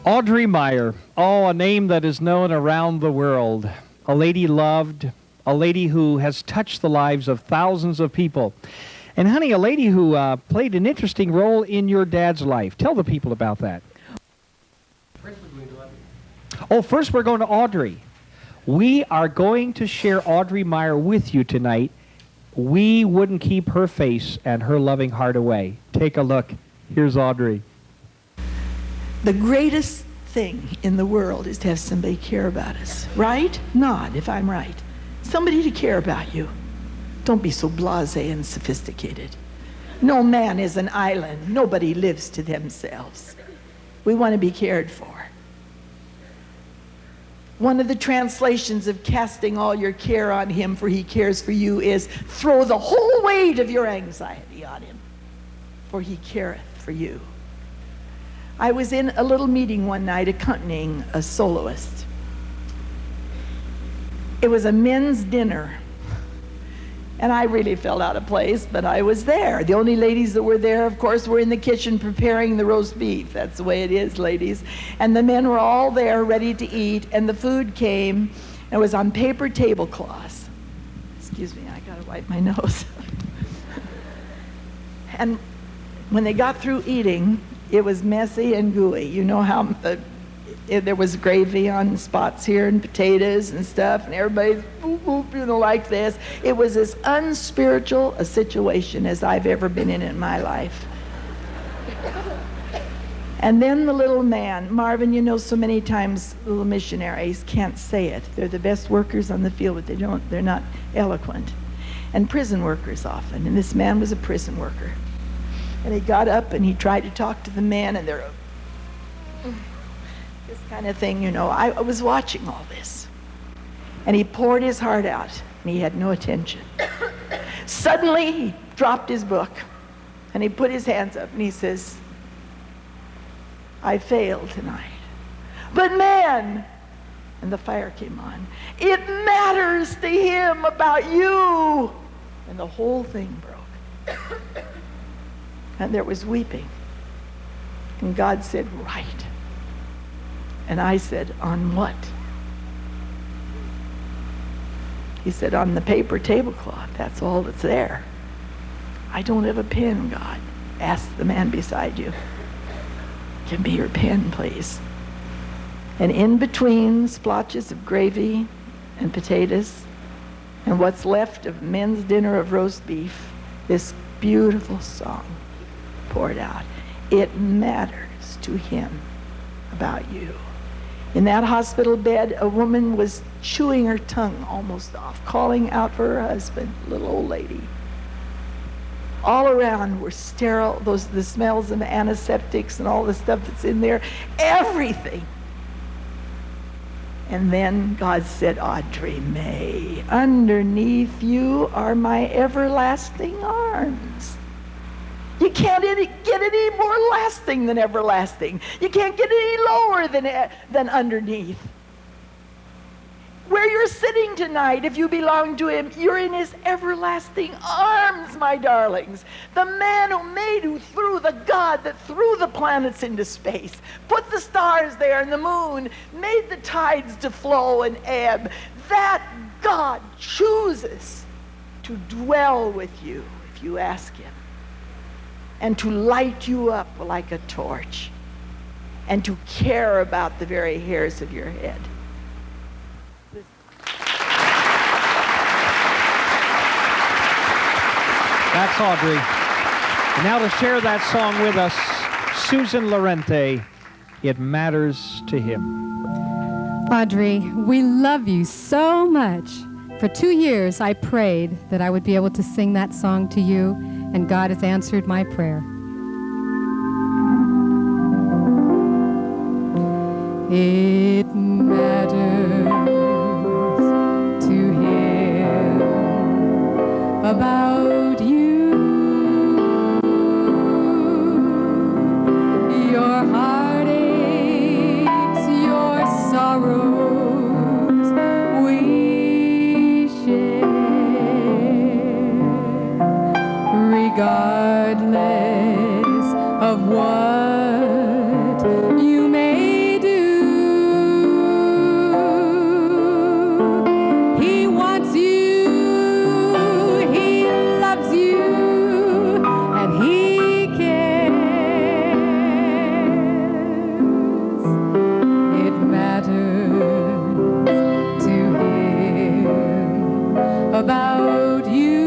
Audrey Mieir, a name that is known around the world. A lady loved, a lady who has touched the lives of thousands of people. And honey, a lady who played an interesting role in your dad's life. Tell the people about that. First we're going to Audrey. We are going to share Audrey Mieir with you tonight. We wouldn't keep her face and her loving heart away. Take a look. Here's Audrey. The greatest thing in the world is to have somebody care about us, right? Nod if I'm right. Somebody to care about you. Don't be so blasé and sophisticated. No man is an island. Nobody lives to themselves. We want to be cared for. One of the translations of casting all your care on him, for he cares for you, is throw the whole weight of your anxiety on him, for he careth for you. I was in a little meeting one night accompanying a soloist. It was a men's dinner, and I really felt out of place, but I was there. The only ladies that were there, of course, were in the kitchen preparing the roast beef. That's the way it is, ladies. And the men were all there ready to eat, and the food came, and it was on paper tablecloths. Excuse me, I gotta wipe my nose. And when they got through eating, it was messy and gooey. You know how there was gravy on spots here and potatoes and stuff, and everybody's boop, boop, like this. It was as unspiritual a situation as I've ever been in my life. And then the little man, Marvin, you know, so many times little missionaries can't say it. They're the best workers on the field, but they're not eloquent. And prison workers often, and this man was a prison worker. And he got up and he tried to talk to the man, and they're this kind of thing, you know. I was watching all this. And he poured his heart out, and he had no attention. Suddenly, he dropped his book, and he put his hands up, and he says, I failed tonight. But man, and the fire came on, it matters to him about you. And the whole thing broke. And there was weeping. And God said, right. And I said, on what? He said, on the paper tablecloth. That's all that's there. I don't have a pen, God. Ask the man beside you. Give me your pen, please. And in between splotches of gravy and potatoes and what's left of men's dinner of roast beef, this beautiful song poured out. It matters to him about you. In that hospital bed, a woman was chewing her tongue almost off, calling out for her husband, little old lady. All around were sterile, the smells of antiseptics and all the stuff that's in there, everything. And then God said, Audrey May, underneath you are my everlasting arms. You can't get any more lasting than everlasting. You can't get any lower than underneath. Where you're sitting tonight, if you belong to him, you're in his everlasting arms, my darlings. The man who made you through, the God that threw the planets into space, put the stars there and the moon, made the tides to flow and ebb. That God chooses to dwell with you if you ask him, and to light you up like a torch, and to care about the very hairs of your head. That's Audrey. And now to share that song with us, Susan Lorente, It Matters to Him. Audrey, we love you so much. For 2 years, I prayed that I would be able to sing that song to you, and God has answered my prayer. It matters to him about you. Your heartaches, your sorrows, we share, regardless of what you may do. about you.